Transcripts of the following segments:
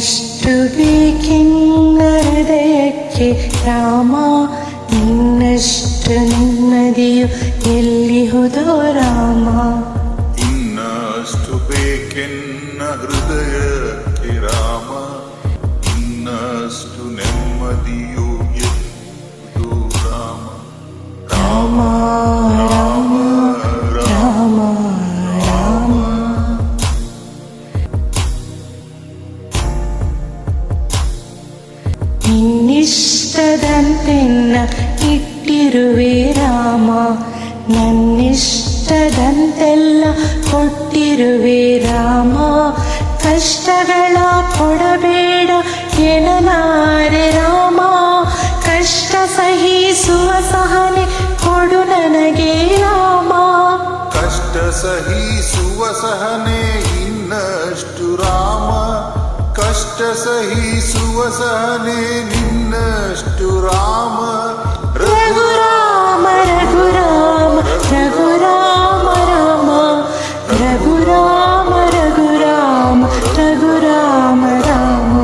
ಇನ್ನಷ್ಟು ಬೇಕೆನ್ನ ಹೃದಯಕ್ಕೆ ರಾಮ, ಇನ್ನಷ್ಟು ನೆಮ್ಮದಿಯು ಎಲ್ಲಿಹುದೋ ರಾಮ. ಇನ್ನಷ್ಟು ಬೇಕೆನ್ನ ಹೃದಯಕ್ಕೆ ರಾಮ, ಇನ್ನಷ್ಟು ನೆಮ್ಮದಿಯು ಎಲ್ಲಿಹುದೋ ರಾಮ. ರಾಮ ರಾಮ ರಾಮ ರಾಮ. ನಿನ್ನಿಷ್ಟದಂತೆನ್ನ ಇಟ್ಟಿರುವೆ ರಾಮ, ನನ್ನಿಷ್ಟದಂತೆಲ್ಲ ಕೊಟ್ಟಿರುವೆ ರಾಮ. ಕಷ್ಟಗಳ ಕೊಡಬೇಡ ಎನ್ನಲಾರೆ ರಾಮ, ಕಷ್ಟ ಸಹಿಸುವ ಸಹನೆ ಕೊಡು ನನಗೆ ರಾಮ. ಕಷ್ಟ ಸಹಿಸುವ ಸಹನೆ ಇನ್ನಷ್ಟು ರಾಮ, ಕಷ್ಟ ಸಹಿಸುವ ಸಹನೆ ನಿನ್ನಷ್ಟು ರಾಮ. ರಘುರಾಮ ರಘುರಾಮ ರಘುರಾಮ ರಾಮ, ರಘುರಾಮ ರಘುರಾಮ ರಘುರಾಮ ರಾಮ.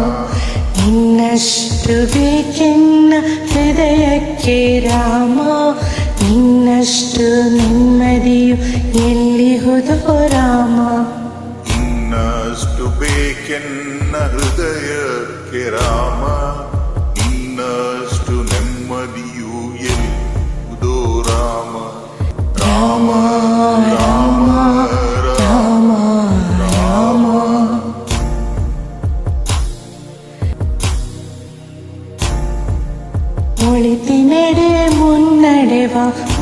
ಇನ್ನಷ್ಟು ಬೇಕೆನ್ನ ಹೃದಯಕ್ಕೆ ರಾಮ, ಇನ್ನಷ್ಟು ನೆಮ್ಮದಿಯು ಎಲ್ಲಿಹುದೋ ರಾಮ. ಇನ್ನಷ್ಟು ಬೇಕೆನ್ನ ಹೃದಯಕ್ಕೆ ರಾಮ, ಇನ್ನಷ್ಟು ನೆಮ್ಮದಿಯು ಎಲ್ಲಿಹುದೋ ರಾಮ. ರಾಮ ರಾಮ ರಾಮ ರಾಮ. ಒಳಿತಿನೆಡೆ ಮುನ್ನಡೆವ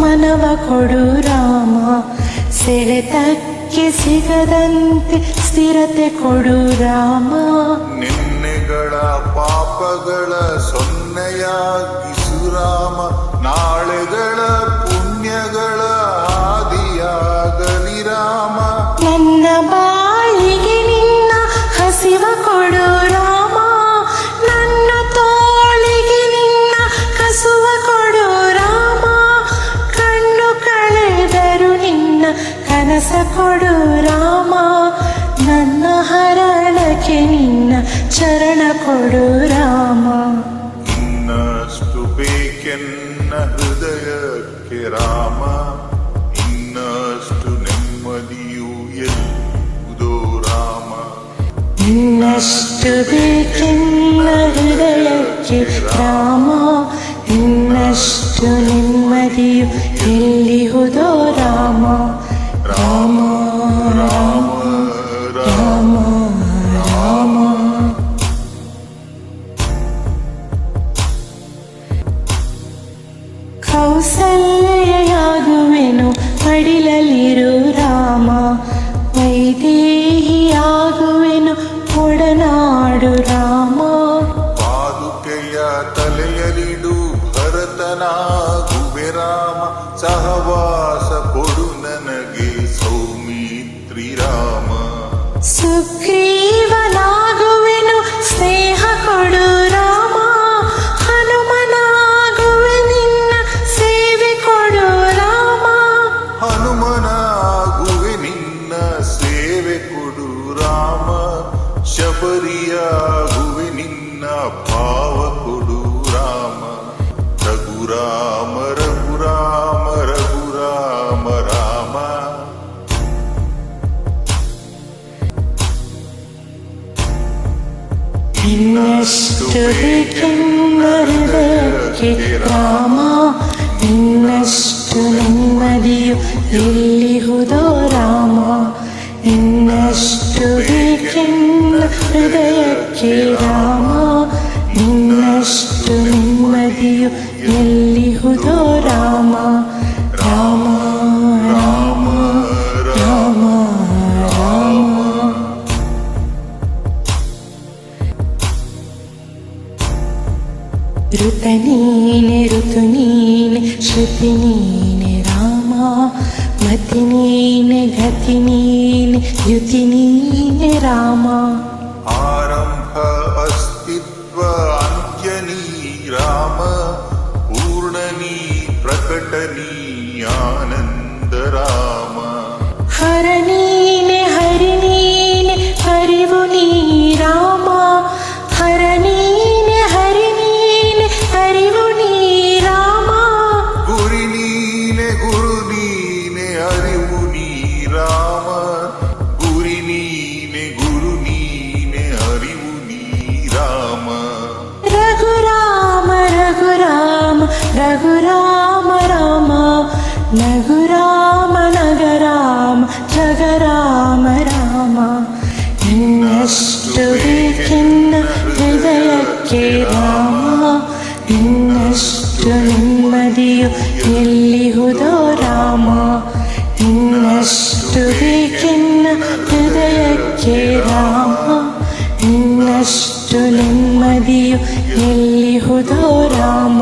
ಮನವ ಕೊಡು ರಾಮ, ಸೆಳೆತಕ್ಕೆ ಸಿಗದಂತೆ ಸ್ಥಿರತೆ ಕೊಡು ರಾಮ. ನಿನ್ನೆಗಳ ಪಾಪಗಳ ಸೊನ್ನೆಯಾಗಿಸು ರಾಮ, ನಾಳೆಗಳ ಪುಣ್ಯಗಳ ಆದಿಯಾಗಲಿ ರಾಮ. ನನ್ನ ಬಾಯಿಗೆ ನಿನ್ನ ಹಸಿವ ಕೊಡು ರಾಮ, ನನ್ನ ತೋಳಿಗೆ ನಿನ್ನ ಕಸುವ ಕೊಡು ರಾಮ. ಕಣ್ಣು ಕಳೆದರು ನಿನ್ನ ಕನಸ ಕೊಡು ರಾಮ, ನನ್ನ ಹರಣಕ್ಕೆ ನಿನ್ನ ಚರಣ ಕೊಡು ರಾಮ. ಇನ್ನಷ್ಟು ಬೇಕೆನ್ನ ಹೃದಯಕ್ಕೆ ರಾಮ, ಇನ್ನಷ್ಟು ನೆಮ್ಮದಿಯು ಎಲ್ಲಿಹುದೋ ರಾಮ. ಇನ್ನಷ್ಟು ಬೇಕೆನ್ನ ಹೃದಯಕ್ಕೆ ರಾಮ, ಇನ್ನಷ್ಟು ನೆಮ್ಮದಿಯು ಎಲ್ಲಿಹುದೋ ರಾಮ. ರಾಮ ರಾಮ ರಾಮ ರಾಮ. ಕೌಸಲ್ಯಾಗುವೆನು ಮಡಿಲಲ್ಲಿರು ರಾಮ, ವೈದೇಹಿಯಾಗುವೆನು ಒಡನಾಡು ರಾಮ. ಪಾದುಕೆಯ ತಲೆಯಲಿಡು ಭರತನಾಗುವೆ ರಾಮ, ಸಹವಾಸ ಕೊಡು ನನಗೆ ಸೌಮಿತ್ರಿ ರಾಮ. ಸುಗ್ರೀವನಾಗುವೆನು ಸ್ನೇಹ ಕೊಡು ರಾಮ, ಹನುಮನಾಗುವೆ ನಿನ್ನ ಸೇವೆ ಕೊಡು ರಾಮ. ಹನುಮನಾಗುವೆ ನಿನ್ನ ಸೇವೆ ಕೊಡು ರಾಮ, ಶಬರಿಯಾಗುವೆ ನಿನ್ನ ಭಾವ ಕೊಡು ರಾಮ. ರಘುರಾಮ ರಘುರಾಮ ರಘುರಾಮ ರಾಮ. ಇನ್ನಷ್ಟು ಬೇಕೆನ್ನ ಹೃದಯಕ್ಕೆ ರಾಮ, ಇನ್ನಷ್ಟು ನೆಮ್ಮದಿಯು ಎಲ್ಲಿಹುದೋ ರಾಮ. ಇನ್ನಷ್ಟು ಬೇಕೆನ್ನ ಹೃದಯಕ್ಕೆ ರಾಮ, ಇನ್ನಷ್ಟು ನೆಮ್ಮದಿಯು ಎಲ್ಲಿಹುದೋ ರಾಮ. ರಾಮ ರಾಮ ರಾಮ ರಾಮ. ಋತ ನೀನೆ ಋತು ನೀನೆ ಶ್ರುತಿ ನೀನೆ ರಾಮ, ಮತಿ ನೀನೆ ಗತಿ ನೀನೆ ಯುತಿ ನೀನೆ ರಾಮ. ಆರಂಭ ಅಸ್ತಿತ್ವ ಅಂತ್ಯ ನೀ ರಾಮ, ಪೂರ್ಣ ನೀ ಪ್ರಕಟ ನೀ ಆನಂದ ರಾಮ. ಹರ ನೀನೆ ಹರಿ ನೀನೆ ಹರಿವು ನೀ ರಾಮ, ನಗುರಾಮ ನಗರಾಮ ಜಗರಾಮ ರಾಮ ಇನ್ನಷ್ಟು ಬೇಕೆನ್ನ ಹೃದಯಕ್ಕೆ ರಾಮ ಇನ್ನಷ್ಟು ನೆಮ್ಮದಿಯು ಎಲ್ಲಿಹುದೋ ರಾಮ ಇನ್ನಷ್ಟು ಬೇಕೆನ್ನ ಹೃದಯಕ್ಕೆ ರಾಮ ಇನ್ನಷ್ಟು ನೆಮ್ಮದಿಯು ಎಲ್ಲಿಹುದೋ ರಾಮ